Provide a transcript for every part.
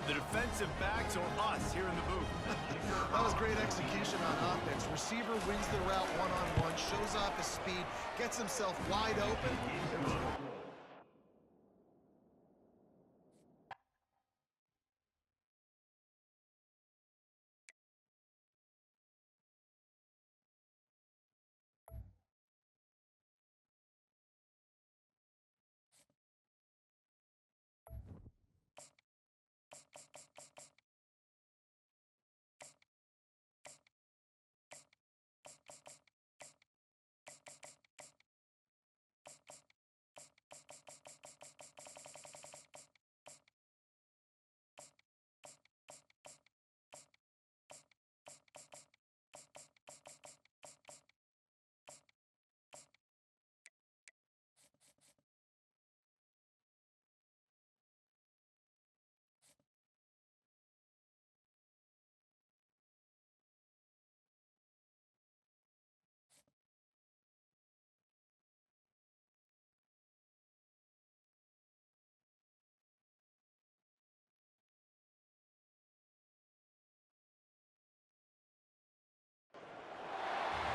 the defensive backs or us here in the booth? That was great execution on offense. Receiver wins the route one-on-one, shows off his speed, gets himself wide open.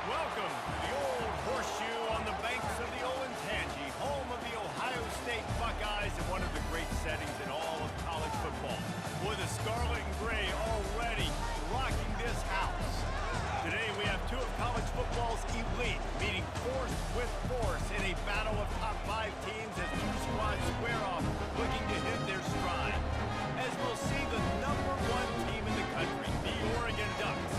Welcome to the Old Horseshoe on the banks of the Olentangy, home of the Ohio State Buckeyes and one of the great settings in all of college football. With the scarlet and gray already rocking this house. Today we have two of college football's elite meeting force with force in a battle of top 5 teams as two squads square off looking to hit their stride. As we'll see the #1 team in the country, the Oregon Ducks,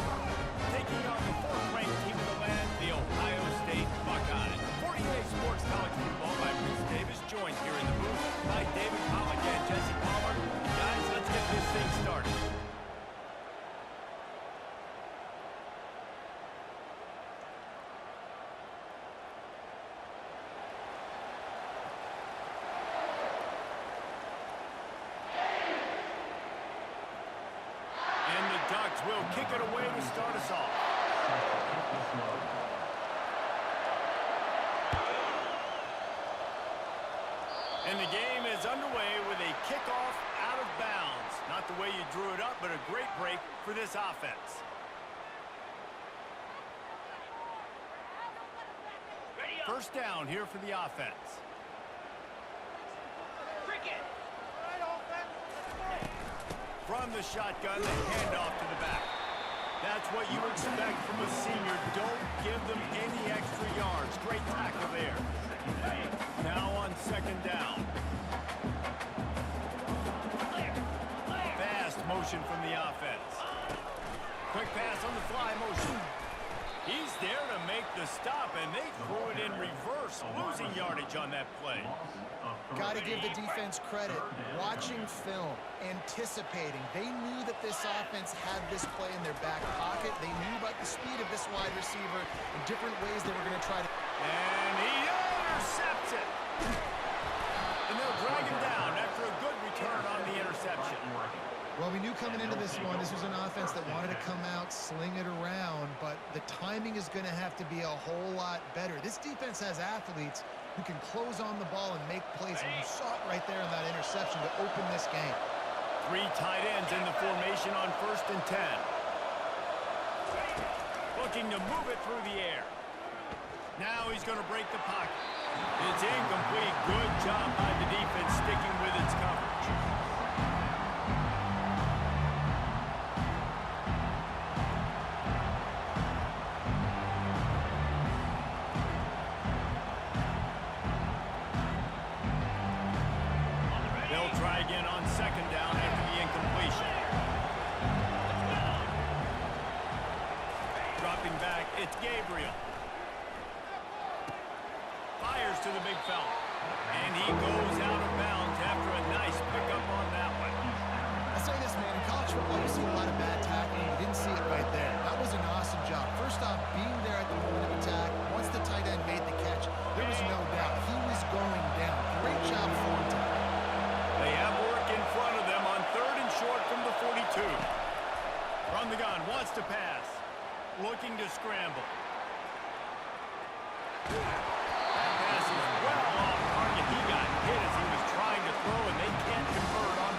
taking on the 4th-ranked team in the land, the Ohio State Buckeyes. 48 Sports College Football by Bruce Davis, joined here in the booth by David Pollack and Jesse Palmer. Guys, let's get this thing started. And the Ducks will kick it away to start us off. And the game is underway with a kickoff out of bounds. Not the way you drew it up, but a great break for this offense. First down here for the offense. From the shotgun, the handoff to the back. That's what you expect from a senior. Don't give them any extra yards. Great tackle there. Now on 2nd down. Fast motion from the offense. Quick pass on the fly motion. He's there to make the stop, and they threw it in reverse, losing yardage on that play. Got to give the defense credit. Watching film, anticipating. They knew that this offense had this play in their back pocket. They knew about the speed of this wide receiver and different ways they were going to try to... And he intercepts it. And they'll drag him down after a good return on the interception. Well, we knew coming into this one, this was an offense that wanted to come out, sling it around, but the timing is going to have to be a whole lot better. This defense has athletes who can close on the ball and make plays, and you saw it right there in that interception to open this game. 3 tight ends in the formation on 1st and 10. Looking to move it through the air. Now he's going to break the pocket. It's incomplete. Good job by the defense sticking with its coverage. They'll try again on 2nd down after the incompletion. Dropping back, it's Gabriel. Fires to the big fella. And he goes out of bounds after a nice pickup on that one. I'll say this, man. In college football, you see a lot of bad tackling. You didn't see it right there. That was an awesome job. First off, being there at the point of attack. Once the tight end made the catch, there was no doubt he was going down. Great job for him. They have work in front of them on 3rd and short from the 42. From the gun, wants to pass. Looking to scramble. That pass is well off target. He got hit as he was trying to throw, and they can't convert on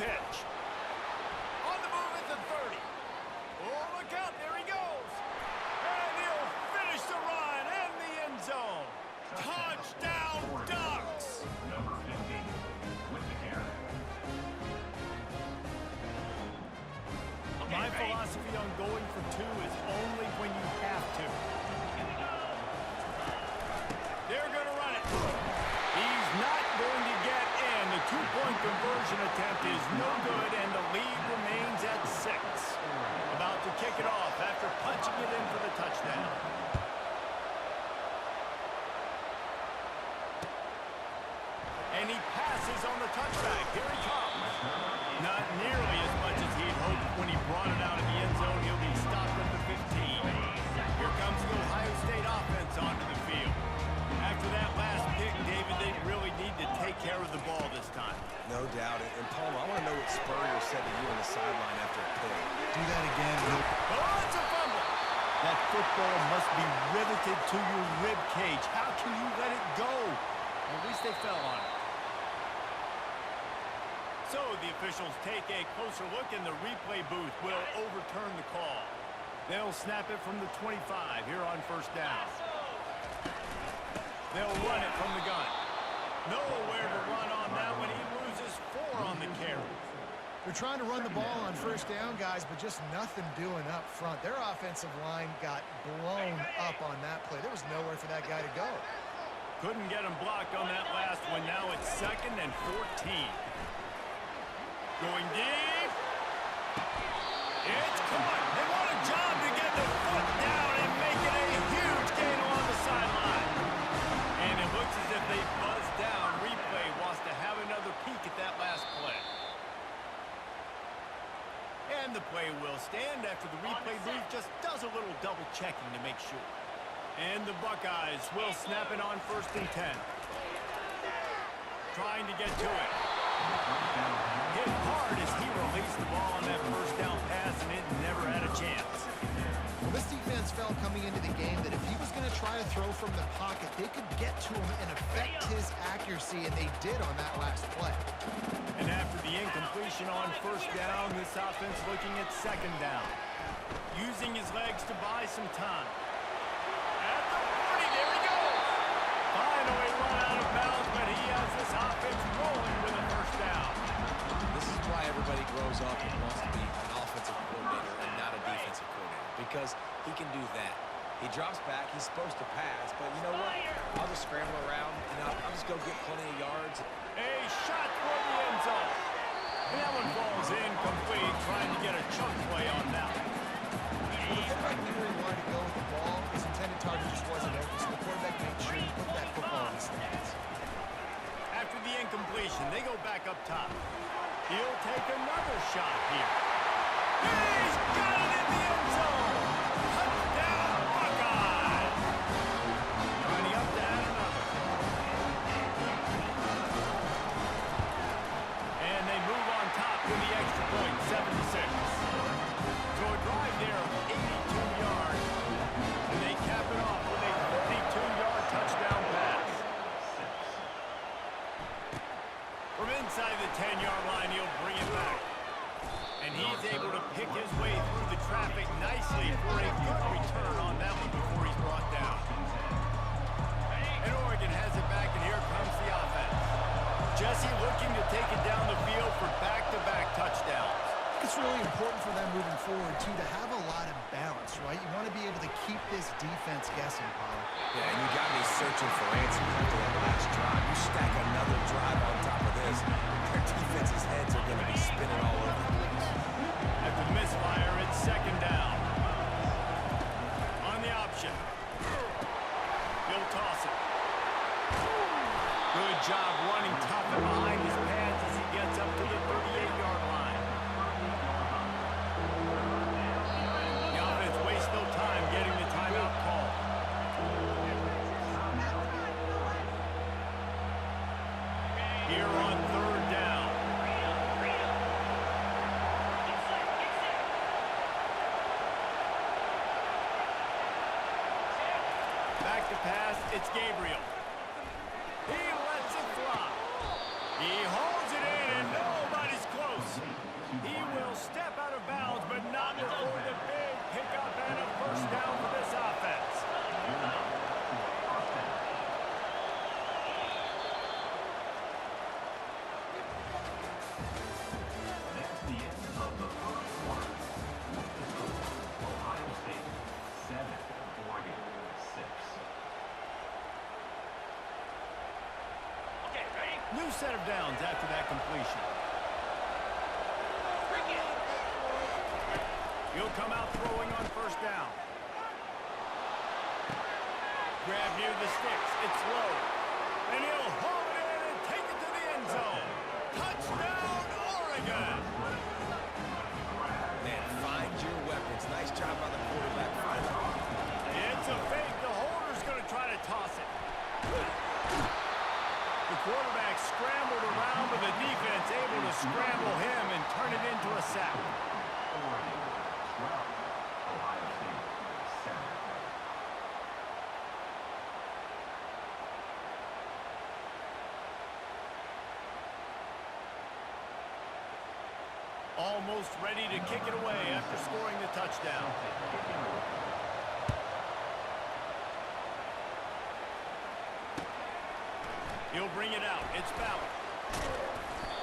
pitch. On the move at the 30. Oh, look out. There he goes. And he'll finish the run in the end zone. Touchdown, Ducks. Number 15 with the carry. My philosophy on going for two is only when you have to. They're going to run it. He's not going to get in. The two-point conversion attempt is no good, and the lead remains at 6. About to kick it off after punching it in for the touchdown. And he passes on the touchback. Here he comes. Not nearly as much as he'd hoped when he brought it out of the end zone. He'll be stopped at the 15. Here comes the Ohio State offense onto the field. After that last pick, David, they really need to take care of the ball this time. No doubt. And Palmer, I want to know what Spurrier said to you on the sideline after a pick. Do that again, Luke. Oh, it's a fumble. That football must be riveted to your rib cage. How can you let it go? At least they fell on it. So the officials take a closer look, and the replay booth will overturn the call. They'll snap it from the 25 here on first down. They'll run it from the gun. Nowhere to run on that one. He loses 4 on the carry. They're trying to run the ball on first down, guys, but just nothing doing up front. Their offensive line got blown up on that play. There was nowhere for that guy to go. Couldn't get him blocked on that last one. Now it's 2nd and 14. Going deep. It's caught. They want a job to get the foot down and make it a huge gain along the sideline. And it looks as if they buzzed down. Replay wants to have another peek at that last play. And the play will stand after the replay booth just does a little double checking to make sure. And the Buckeyes will snap it on 1st and 10. Trying to get to it. Hit hard as he released the ball on that first down pass, and it never had a chance. Well, this defense felt coming into the game that if he was going to try to throw from the pocket, they could get to him and affect his accuracy, and they did on that last play. And after the incompletion on first down, this offense looking at 2nd down. Using his legs to buy some time. At the 40, there he goes. Finally run out of bounds, but he has this offense rolling with a first down. This is why everybody grows up and wants to be an offensive coordinator and not a defensive coordinator, because he can do that. He drops back, he's supposed to pass, but you know what? I'll just scramble around, and I'll just go get plenty of yards. A shot toward the end zone. And that one falls incomplete, trying to get a chunk play on that one. Well, the quarterback knew where he wanted to go with the ball. His intended target just wasn't open, so the quarterback made sure he put that football in the stands. After the incompletion, they go back up top. He'll take another shot here. He's got it in the end zone. Touchdown, Buckeyes. Running up to add another. And they move on top with the extra point, 7-6. So a drive there of 82 yards. And they cap it off with a 32-yard touchdown pass. From inside the 10-yard line, he'll bring it back. And he's able to pick his way through the traffic nicely for a good return on that one before he's brought down. And Oregon has it back, and here comes the offense. Jesse looking to take it down the field for back-to-back touchdowns. It's really important for them moving forward, too, to have a lot of balance, right? You want to be able to keep this defense guessing, Pollard. Yeah, and you got me searching for answers after that last drive. You stack another drive on top of this, their defense's heads are going to be spinning all over the place. After the misfire, it's 2nd down. On the option. He'll toss it. Good job running tough and behind his pads as he gets up to the 38-yard line. The offense wastes no time getting the timeout call. Here on 3rd down. Back to pass, it's Gabriel. He lets it fly. He holds it in, and nobody's close. New set of downs after that completion. He'll come out throwing on first down. Grab near the sticks. It's low. And he'll haul it in and take it to the end zone. Touchdown, Oregon! Man, find your weapons. Nice job by the quarterback. It's a fake. The holder's going to try to toss it. The quarterback scrambled around, but the defense able to scramble him and turn it into a sack. Almost ready to kick it away after scoring the touchdown. He'll bring it out. It's Ballard.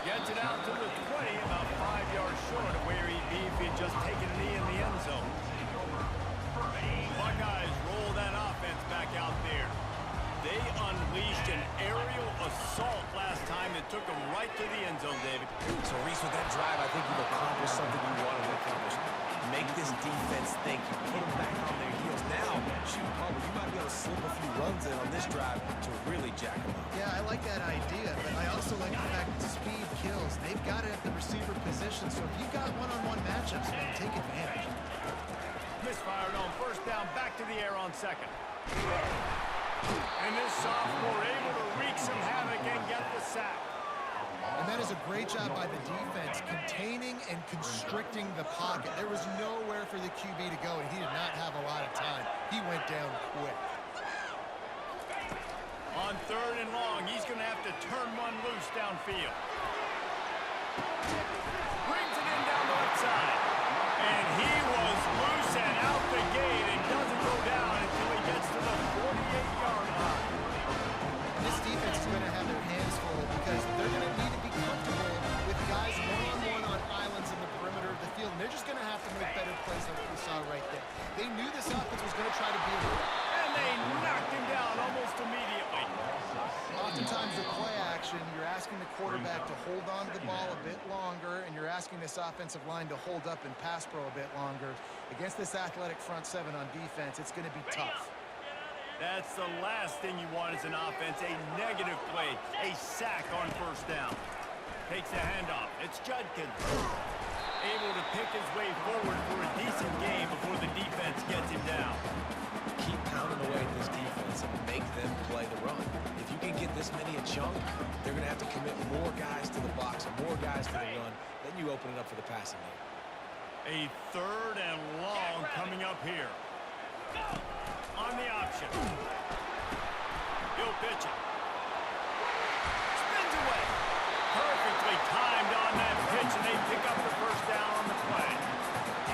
Gets it out to the 20, about 5 yards short of where he'd be if he'd just taken a knee in the end zone. Buckeyes roll that offense back out there. They unleashed an aerial assault last time that took them right to the end zone, David. So, Reese, with that drive, I think you've accomplished something you wanted to accomplish. Make this defense think. You put them back on their heels. Now, shoot, Palmer, you might be able to slip a few runs in on this drive to really jack them up. Yeah, I like that idea, but I also like the fact that speed kills. They've got it at the receiver position, so if you've got one-on-one matchups, man, take advantage. Misfired on first down, back to the air on second. And this sophomore able to wreak some havoc and get the sack. And that is a great job by the defense, containing and constricting the pocket. There was nowhere for the QB to go, and he did not have a lot of time. He went down quick. On third and long, he's going to have to turn one loose downfield. Brings it in down the left side. And he was loose and out the gate and doesn't go down until he gets to the 48-yard line. This defense is going to have their hands full because they're going to need to be comfortable with guys one-on-one on islands in the perimeter of the field. And they're just going to have to make better plays than what we saw right there. They knew this offense was going to try to be a and they knocked him down almost immediately. Oftentimes with play action, you're asking the quarterback to hold on to the ball a bit longer, and you're asking this offensive line to hold up and pass pro a bit longer. Against this athletic front seven on defense, it's going to be tough. That's the last thing you want as an offense, a negative play, a sack on first down. Takes the handoff. It's Judkins. Able to pick his way forward for a decent game before the defense gets him down. Keep pounding away at this defense and make them play the run. If you can get this many a chunk, they're going to have to commit more guys to the box and more guys to the run. Then you open it up for the passing game. A third and long coming up here. On the option. He'll pitch it. Spins away. Perfectly timed on that pitch, and they pick up the first down on the play.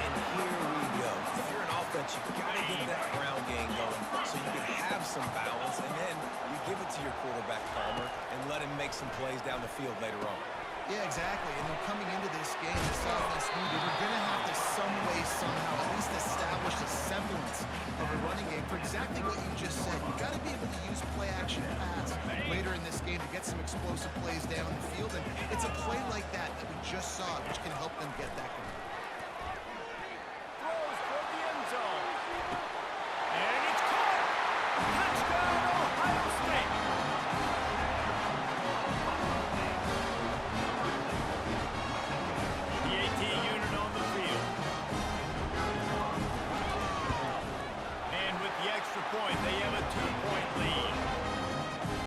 And here we go. If you're an offense, you've got to get that ground game going so you can have some balance, and then you give it to your quarterback, Palmer, and let him make some plays down the field later on. Yeah, exactly. And then coming into this game, this offense knew they were going to have to some way, somehow, at least establish a semblance of a running game for exactly what you just said. You've got to be able to use play-action pass later in this game to get some explosive plays down the field. And it's a play like that that we just saw, which can help them get that going.